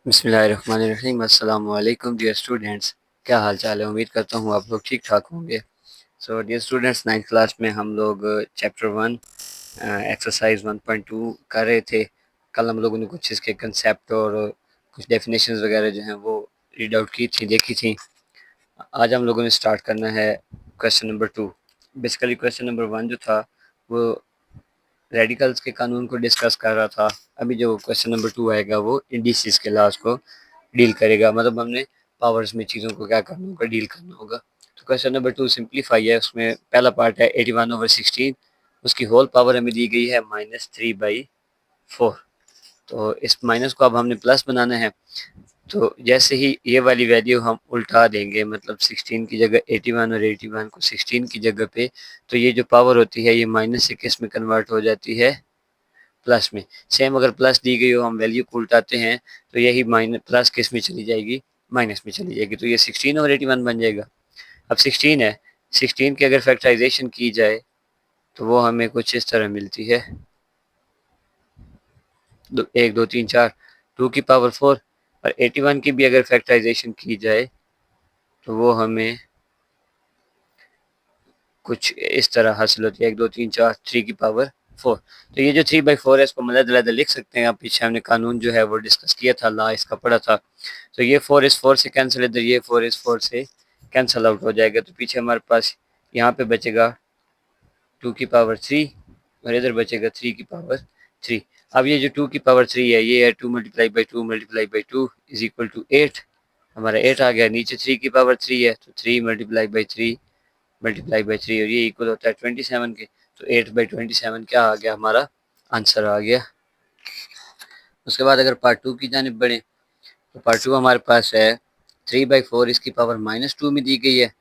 बिस्मिल्लाहिर्रहमानिर्रहीम अस्सलाम वालेकुम डियर स्टूडेंट्स। क्या हाल चाल है? उम्मीद करता हूँ आप लोग ठीक ठाक होंगे। So dear students, 9th class में हम लोग चैप्टर 1 एक्सरसाइज 1.2 कर रहे थे। कल हम लोगों ने कुछ इसके कंसेप्ट और कुछ डेफिनेशंस वगैरह जो हैं वो रीड आउट की थी, देखी थी। आज हम लोगों ने स्टार्ट करना है question number 2। Basically question number 1 जो था वो रेडिकल्स के कानून को डिस्कस कर रहा था। अभी जो क्वेश्चन नंबर 2 आएगा वो इंडिसेस के लॉज को डील करेगा, मतलब हमने पावर्स में चीज़ों को क्या करना होगा, डील करना होगा। तो क्वेश्चन नंबर 2 सिंप्लीफाई है। उसमें पहला पार्ट है 81/16, उसकी होल पावर हमें दी गई है -3/4। तो इस माइनस को अब हमने प्लस बनाना है। तो जैसे ही ये वाली वैल्यू हम उल्टा देंगे, मतलब 16 की जगह 81 और 81 को 16 की जगह पे, तो ये जो पावर होती है ये माइनस से किस में कन्वर्ट हो जाती है, प्लस में। सेम अगर प्लस दी गई हो, हम वैल्यू को उल्टाते हैं तो यही माइनस प्लस किस में चली जाएगी, माइनस में चली जाएगी। तो ये 16 और 81 बन जाएगा। अब 16 है, 16 की अगर फैक्टराइजेशन की जाए तो वो हमें कुछ इस तरह मिलती है, 1 2 3 4 2 की पावर 4। और 81 की भी अगर फैक्टराइजेशन की जाए तो वो हमें कुछ इस तरह हासिल होती है, 1 2 3 4 3 की पावर 4। तो ये जो 3/4 है इसको हम अलग-अलग लिख सकते हैं। आप पीछे हमने कानून जो है वो डिस्कस किया था, लॉ इसका पढ़ा था। तो ये 4 इस 4 से कैंसिल, इधर ये 4 इस 4 से कैंसिल आउट हो जाएगा। तो पीछे हमारे पास यहाँ पे बचेगा 2 की पावर 3 और इधर बचेगा 3 की पावर 3। अब ये जो 2 की पावर 3 है ये है 2 multiply by 2 multiply by 2 is equal to 8। हमारा 8 आ गया। नीचे 3 की पावर 3 है तो 3 मल्टीप्लाई बाई 3 मल्टीप्लाई बाई 3 और ये इक्वल होता है 27 के। तो 8/27 क्या आ गया, हमारा आंसर आ गया। उसके बाद अगर पार्ट 2 की जानिब बढ़े तो पार्ट 2 हमारे पास है 3/4 इसकी पावर -2 में दी गई है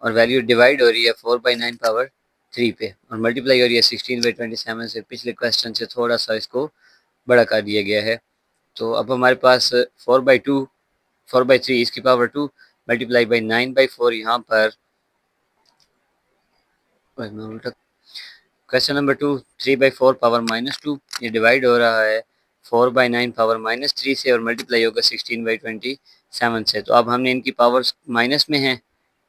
और वैल्यू डिवाइड हो रही है 4/9 पावर 3 पे और मल्टीप्लाई हो रही है 16/27 से। पिछले क्वेश्चन से थोड़ा सा इसको बड़ा कर दिया गया है। तो अब हमारे पास 4/3 इसकी पावर 2 मल्टीप्लाई बाई 9/4 यहाँ पर क्वेश्चन नंबर 2, 3/4 पावर -2 ये डिवाइड हो रहा है 4/9 पावर -3 से और मल्टीप्लाई होगा 16/27 से। तो अब हमने इनकी पावर्स माइनस में है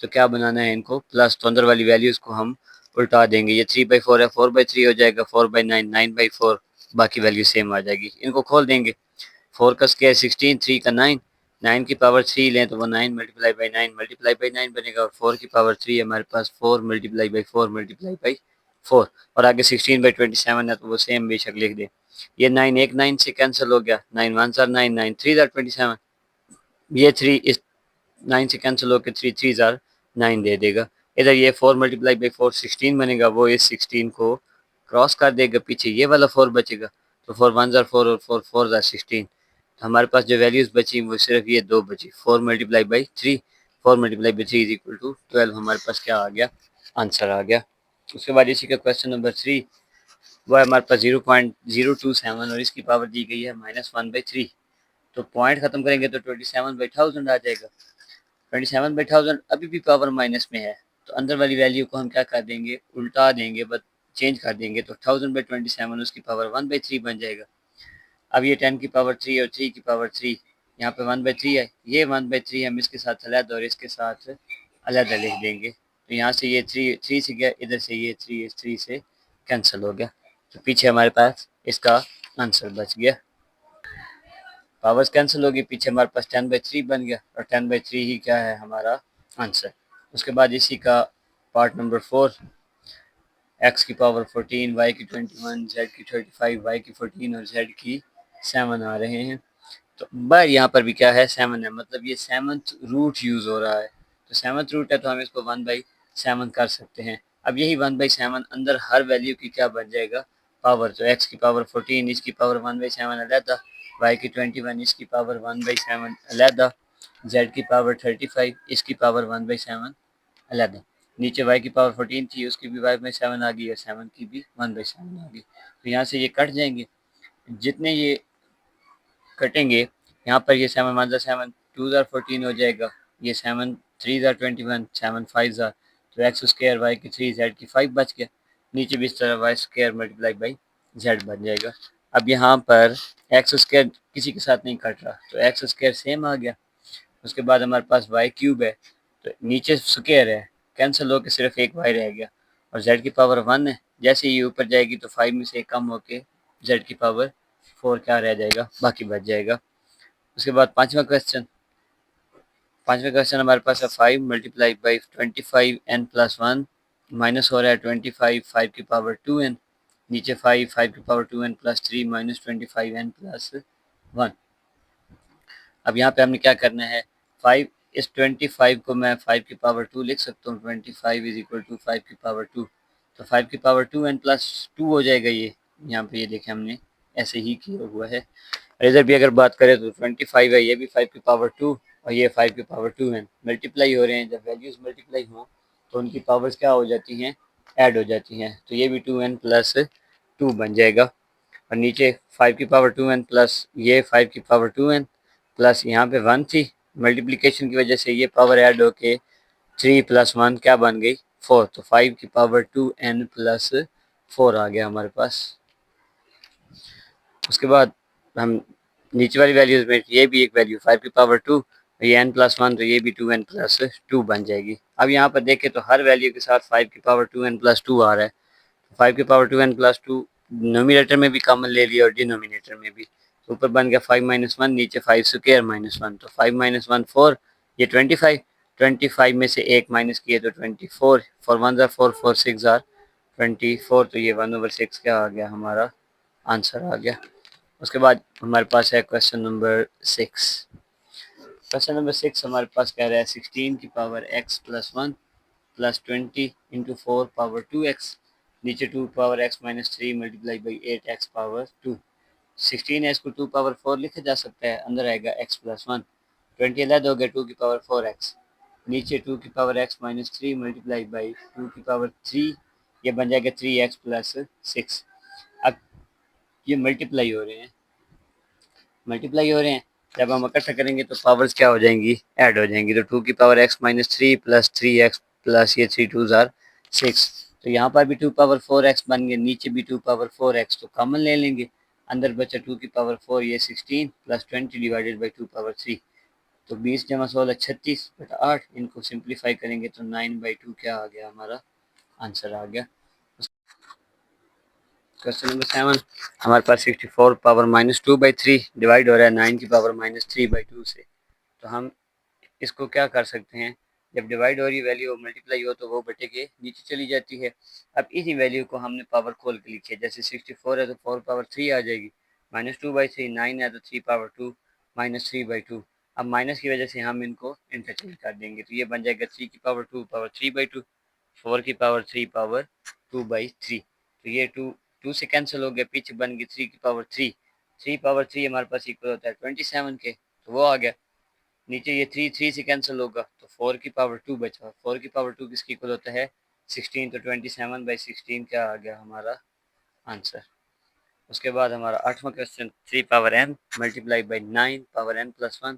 तो क्या बनाना है, इनको प्लस। तो अंदर वाली वैल्यूज़ को हम उल्टा देंगे। ये 3/4 है, 4/3 हो जाएगा, 4/9 9/4, बाकी वैल्यू सेम आ जाएगी। इनको खोल देंगे। 4 का स्क्वायर 16, 3 का 9, 9 की पावर 3 लें तो वो 9 मल्टीप्लाई बाई 9 बनेगा और 4 की पावर 3 हमारे पास 4 मल्टीप्लाई बाई 4 मल्टीप्लाई बाई 4 और आगे 16/27 है तो वो सेम बेशक लिख दें। ये 9 एक 9 से कैंसिल हो गया, 9 1 आर 9, 9 3 आर 27। ये 3 इस 9 से कैंसिल होकर 3 3 आर 9 दे देगा। इधर ये 4 मल्टीप्लाई बाई 4 16 बनेगा, वो इस 16 को क्रॉस कर देगा, पीछे ये वाला 4 बचेगा। तो 4 1 आर 4 और 4 4 आर 16। तो हमारे पास जो वैल्यूज बची वो सिर्फ ये दो बची, 4 multiply by 3, 4 multiply by 3 is equal to 12। हमारे पास क्या आ गया, आंसर आ गया। उसके बाद इसी का क्वेश्चन नंबर 3 वो है हमारे पास 0.027 और इसकी पावर दी गई है -1/3। तो पॉइंट खत्म करेंगे तो 27/1000 आ जाएगा। 27/1000 अभी भी पावर माइनस में है तो अंदर वाली वैल्यू को हम क्या कर देंगे, उल्टा देंगे, बस चेंज कर देंगे। तो 1000/27 उसकी पावर 1/3 बन जाएगा। अब ये 10 की पावर 3 और 3 की पावर 3, यहाँ पे 1/3 है, ये 1/3 हम इसके साथ अलग और इसके साथ अलग लिख देंगे। तो यहाँ से ये 3 से गया, इधर से ये 3 से कैंसिल हो गया। तो पीछे हमारे पास इसका आंसर बच गया। पावर्स कैंसिल होगी, पीछे हमारे पास 10/3 बन गया और 10/3 ही क्या है, हमारा आंसर। उसके बाद इसी का पार्ट नंबर 4, एक्स की पावर 14, वाई की 21, जेड की 35, वाई की 14 और जेड की 7 आ रहे हैं। तो बार यहाँ पर भी क्या है, 7 है, मतलब ये 7th रूट यूज़ हो रहा है। तो 7th रूट है तो हम इसको 1/7 कर सकते हैं। अब यही 1/7 अंदर हर वैल्यू की क्या बन जाएगा, पावर। तो एक्स की पावर 14 इसकी पावर 1/7 अलहदा, वाई की 21 इसकी पावर 1/7 अलहदा, जेड की पावर 35 इसकी पावर 1/7 अलहदा। नीचे वाई की पावर 14 थी उसकी भी 1/7 आ गई और 7 की भी 1/7 आ गई। तो यहाँ से ये कट जाएंगे। जितने ये कटेंगे यहाँ पर ये 7 1 7 2 14 हो जाएगा, ये 7 3 21, 7 5 तो एक्स स्क्वायर वाई की 3 जेड की 5 बच गया। नीचे भी इस तरह y square multiply by z बन जाएगा। अब यहाँ पर एक्स स्क्वायर किसी के साथ नहीं कट रहा, तो एक्स स्क्वायर सेम आ गया। उसके बाद हमारे पास वाई क्यूब है, तो नीचे स्क्वायर है, कैंसिल होकर सिर्फ एक वाई रह गया, और जेड की पावर 1 है। जैसे ये ऊपर जाएगी तो 5 में से एक कम होके जेड की पावर 4 क्या रह जाएगा, बाकी बच जाएगा। उसके बाद पांचवा क्वेश्चन हमारे पास है 5 मल्टीप्लाई बाई 25n+1 माइनस हो रहा है 25 5 की पावर 2n, नीचे 5 5 की पावर 2n+3 माइनस 25n+1। अब यहाँ पे हमने क्या करना है, 5 इस 25 को मैं 5 की पावर 2 लिख सकता हूँ, 25 इज इक्वल टू 5 की पावर 2, तो 5 की पावर 2n+2 हो जाएगा ये। यहाँ पे ये देखें हमने ऐसे ही किया हुआ है। इधर भी अगर बात करें तो 25 है, ये भी 5 की पावर 2 और ये 5 की पावर 2 है, मल्टीप्लाई हो रहे हैं। जब वैल्यूज मल्टीप्लाई हों तो उनकी पावर्स क्या हो जाती हैं, ऐड हो जाती हैं, तो ये भी 2n+2 बन जाएगा। और नीचे 5 की पावर 2n प्लस ये 5 की पावर 2n प्लस यहाँ पे 1 थी, मल्टीप्लिकेशन की वजह से ये पावर ऐड होके 3 + 1 क्या बन गई, 4, तो 5 की पावर 2n+4 आ गया हमारे पास। उसके बाद हम नीचे वाली वैल्यूज में ये भी एक वैल्यू 5 की पावर 2, ये n+1, तो ये भी 2n+2 बन जाएगी। अब यहाँ पर देखें तो हर वैल्यू के साथ 5 की पावर 2n+2 आ रहा है, 5 की पावर 2n+2 नोमिनेटर में भी कॉमन ले लिया और डिनोमिनेटर में भी, तो ऊपर बन गया 5 - 1, नीचे 5 स्क्वायर -1, तो 5 - 1 4, ये 25, 25 में से एक माइनस किए तो 24, 4 1 ज़ा 4, 4 6 ज़ा 24, तो ये 1/6 क्या आ गया, हमारा आंसर आ गया। उसके बाद हमारे पास है क्वेश्चन नंबर 6। क्वेश्चन नंबर 6 हमारे पास कह रहा है 16 की power x+1 plus 20 into 4 power 2x, नीचे 2 power x-3 multiply by 8x power 2। 16 है, इसको 2 पावर 4 लिखा जा सकता है, अंदर आएगा x+1, 20 अलग हो गया 2 की पावर 4x, नीचे 2 की पावर x-3 मल्टीप्लाई बाई 2 की पावर 3, ये बन जाएगा 3x प्लस 6। अब ये मल्टीप्लाई हो रहे हैं, जब हम इकट्ठा करेंगे तो पावर्स क्या हो जाएंगी, ऐड हो जाएंगी, तो 2 की power x-3 plus 3x plus ये 3 2 ज़ार 6, तो यहाँ पर भी 2 पावर 4x बन गए, नीचे भी 2 पावर 4x, तो कॉमन ले लेंगे, अंदर बचा 2 की पावर 4, ये 16 प्लस 20 डिवाइडेड बाई 2 पावर 3, तो 20 जमा 16 36/8, इनको सिंप्लीफाई करेंगे तो 9/2 क्या आ गया, हमारा आंसर आ गया। क्वेश्चन नंबर 7 हमारे पास 64 पावर -2/3 डिवाइड हो रहा है 9 की पावर -3/2 से, तो हम इसको क्या कर सकते हैं, जब डिवाइड हो रही वैल्यू मल्टीप्लाई हो तो वो बटे के नीचे चली जाती है। अब इसी वैल्यू को हमने पावर खोल के लिखी है, जैसे 64 है तो 4 पावर 3 आ जाएगी, -2/3, 9 है तो 3 पावर 2 -3/2। अब माइनस की वजह से हम इनको इंटरचेंज कर देंगे, तो ये बन जाएगा 3 की पावर 2 पावर 3/2, 4 की पावर 3 पावर 2/3, तो ये 2 2 से कैंसिल हो गया, पीछे बन गई 3 की पावर 3, 3 पावर 3 हमारे पास इक्वल होता है 27 के, तो वो आ गया। नीचे ये 3 3 से कैंसिल होगा तो 4 की पावर 2 बचा, 4 की पावर 2 किसकी इक्वल होता है 16, तो 27/16 क्या आ गया, हमारा आंसर। उसके बाद हमारा 8वां question 3 power n multiply by 9 power n+1,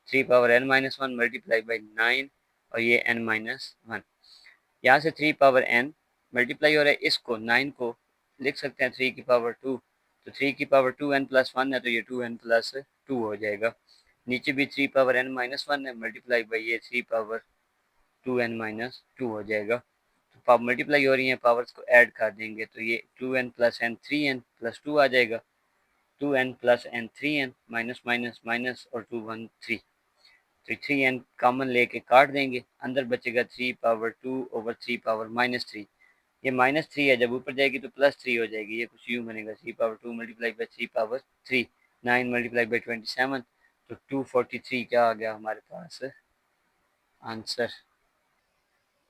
3 power n-1 multiply by 9 और ये n-1, यहाँ से 3 पावर n मल्टीप्लाई हो रहा है, इसको 9 को लिख सकते हैं 3 की पावर 2, तो 3 की पावर 2n+1 है, तो ये 2n+2 हो जाएगा। नीचे भी 3 पावर n-1 है, मल्टीप्लाई बाई ये 3 पावर 2n-2 हो जाएगा। तो पावर मल्टीप्लाई हो रही है, पावर्स को ऐड कर देंगे तो ये 2n प्लस n 3n+2 आ जाएगा, 2n plus n 3n minus minus minus और 2 1 3, तो 3n कॉमन लेके काट देंगे, अंदर बचेगा 3 पावर 2/3 पावर -3, ये -3 है, जब ऊपर जाएगी तो +3 हो जाएगी, ये कुछ यूँ बनेगा 3 power 2 multiply by 3 power 3, 9 multiply by 27, तो 243 क्या आ गया हमारे पास आंसर।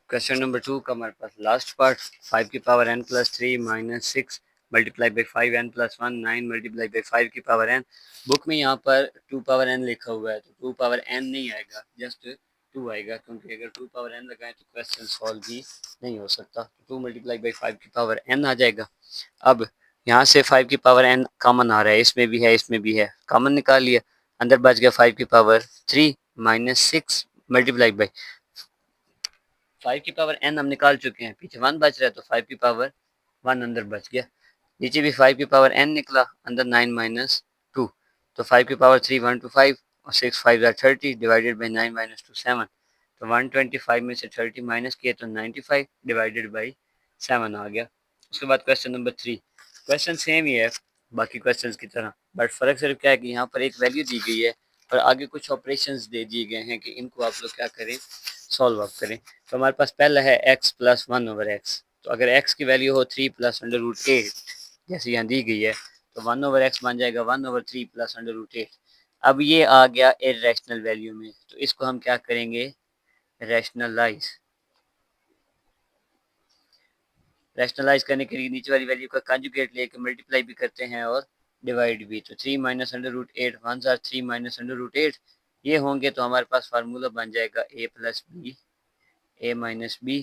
क्वेश्चन नंबर 2 का हमारे पास लास्ट पार्ट 5 की power n+3 -6 multiply by 5n+1, 9 multiply by 5 की पावर n, बुक में यहाँ पर 2 पावर n लिखा हुआ है, तो 2 पावर n नहीं आएगा, जस्ट 2 आएगा, क्योंकि अगर 2 पावर n लगाएं तो क्वेश्चन सॉल्व भी नहीं हो सकता, तो 2 मल्टीप्लाई बाई 5 की पावर n आ जाएगा। अब यहाँ से 5 की पावर n कॉमन आ रहा है, इसमें भी है इसमें भी है, कॉमन निकाल लिया, अंदर बच गया 5 की पावर 3 -6 मल्टीप्लाई बाई 5 की पावर n हम निकाल चुके हैं, पीछे 1 बच रहा है, तो 5 की पावर 1 अंदर बच गया, नीचे भी 5 की पावर n निकला, अंदर 9 - 2, तो 5 की पावर 3 1 to 5 और 6 5 are 30 डिवाइडेड बाई 9 माइनस 2 7। तो 125 में से 30 माइनस किए तो 95 डिवाइडेड बाई 7 आ गया। उसके बाद क्वेश्चन नंबर 3। क्वेश्चन सेम ही है बाकी क्वेश्चंस की तरह, बट फ़र्क सिर्फ क्या है कि यहाँ पर एक वैल्यू दी गई है और आगे कुछ ऑपरेशंस दे दिए गए हैं कि इनको आप लोग क्या करें, सॉल्व अप करें। तो हमारे पास पहला है x प्लस 1 ओवर एक्स। तो अगर x की वैल्यू हो 3 प्लस अंडर रूट 8 जैसे यहाँ दी गई है, तो 1 ओवर एक्स बन जाएगा 1 ओवर 3 प्लस अंडर रूट 8। अब ये आ गया इरेशनल वैल्यू में, तो इसको हम क्या करेंगे, रैशनलाइज। रैशनलाइज करने के लिए नीचे वाली वैल्यू का कंजुगेट लेके मल्टीप्लाई भी करते हैं और डिवाइड भी। तो 3 minus under root 8 one or 3 minus under root 8 ये होंगे, तो हमारे पास फार्मूला बन जाएगा a plus b a minus b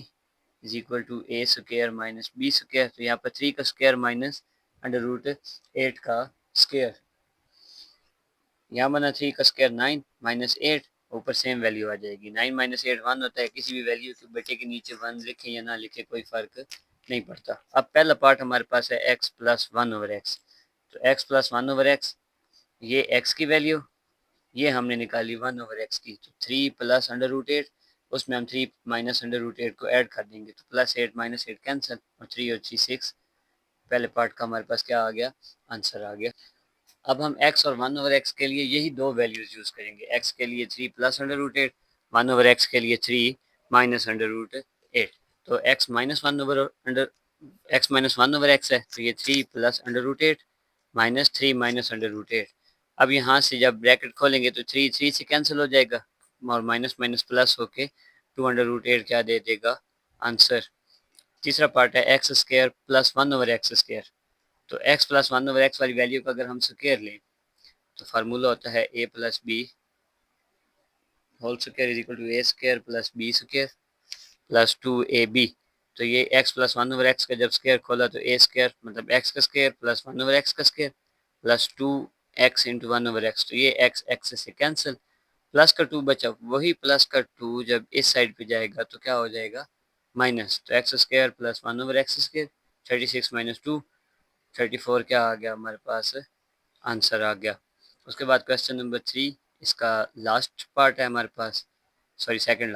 is equal to a square minus b square. तो यहाँ पर 3 का स्क्वायर माइनस अंडर रूट 8 का स्क्वायर, यहाँ बना 3 का स्क्वायर 9 माइनस 8, ऊपर सेम वैल्यू आ जाएगी। 9 माइनस 8 1 होता है, किसी भी वैल्यू के बेटे के नीचे 1 लिखे या ना लिखे कोई फर्क नहीं पड़ता। अब पहला पार्ट हमारे पास है x प्लस 1 ओवर एक्स। तो x प्लस 1 ओवर एक्स, ये x की वैल्यू, ये हमने निकाली 1 ओवर एक्स की। तो 3 प्लस अंडर रूट 8, उसमें हम 3 माइनस अंडर रूट 8 को ऐड कर देंगे, तो प्लस 8 माइनस 8 कैंसिल और 3 और 3 6। पहले पार्ट का हमारे पास क्या आ गया, आंसर आ गया। अब हम x और 1 ओवर एक्स के लिए यही दो वैल्यूज यूज करेंगे। x के लिए 3 plus under root 8, 1 over x के लिए 3 माइनस अंडर रूट 8। तो x minus 1 over under x minus 1 over x है, तो ये 3 plus under root 8 minus 3 minus under root 8। अब यहाँ से जब ब्रैकेट खोलेंगे तो 3 3 से कैंसिल हो जाएगा और माइनस माइनस प्लस होके 2 अंडर रूट 8 क्या दे देगा, आंसर। तीसरा पार्ट है x square plus 1 over x square. तो x प्लस 1 ओवर एक्स वाली वैल्यू का अगर हम स्क्वायर लें, तो फार्मूला होता है a plus b whole square is equal to a square plus b square plus 2ab। तो ये x प्लस 1 ओवर एक्स का जब स्क्वायर खोला तो a स्क्वायर मतलब x का स्क्वायर प्लस 1 ओवर एक्स का square plus 2x into 1 over x. तो ये x x से कैंसिल, प्लस का 2 बचा, वही प्लस का 2 जब इस साइड पे जाएगा तो क्या हो जाएगा, माइनस। तो x square plus 1 over x square 36 minus 2 34 क्या आ गया हमारे पास, आंसर आ गया। उसके बाद क्वेश्चन नंबर 3, इसका लास्ट पार्ट है हमारे पास, सॉरी सेकंड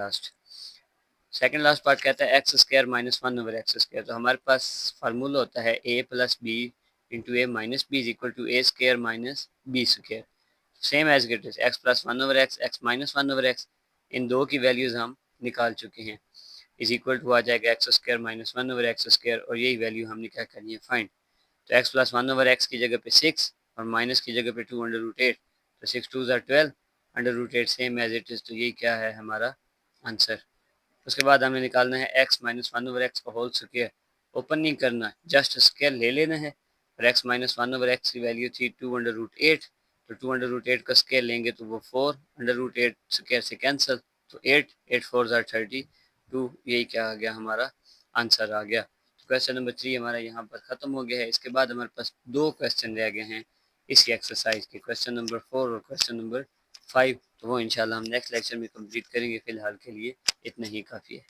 लास्ट पार्ट कहता है x square minus 1 over x square. तो हमारे पास फार्मूला होता है a plus b into a minus b is equal to a square minus b square. Same as it is x plus 1 over x, x minus 1 over x, इन दो की values हम निकाल चुके हैं। इज इक्वल टू आ जाएगा x square minus 1 over x square, और यही वैल्यू हमने क्या करनी है, फाइंड। तो एक्स प्लस 1 ओवर एक्स की जगह पे 6 और माइनस की जगह पे 2 अंडर रूट 8। तो 6 2 ज़ार 12 under root 8 same as it is. तो यही क्या है हमारा आंसर। उसके बाद हमें निकालना है x माइनस 1 ओवर एक्स का होल स्क्वायर। ओपन नहीं करना, जस्ट स्क्वायर ले लेना है। और x माइनस 1 ओवर एक्स की वैल्यू थी 2 अंडर रूट 8। तो 2 अंडर रूट 8 का स्क्वायर लेंगे तो वो 4 अंडर रूट 8 स्क्वायर से कैंसिल, तो 8 8 4 ज़ार 32। यही क्या आ गया हमारा आंसर आ गया। तो क्वेश्चन नंबर 3 हमारा यहाँ पर ख़त्म हो गया है। इसके बाद हमारे पास दो क्वेश्चन रह गए हैं इसी एक्सरसाइज के, क्वेश्चन नंबर 4 और क्वेश्चन नंबर 5। तो वो इंशाल्लाह हम नेक्स्ट लेक्चर में कंप्लीट करेंगे। फ़िलहाल के लिए इतना ही काफ़ी है।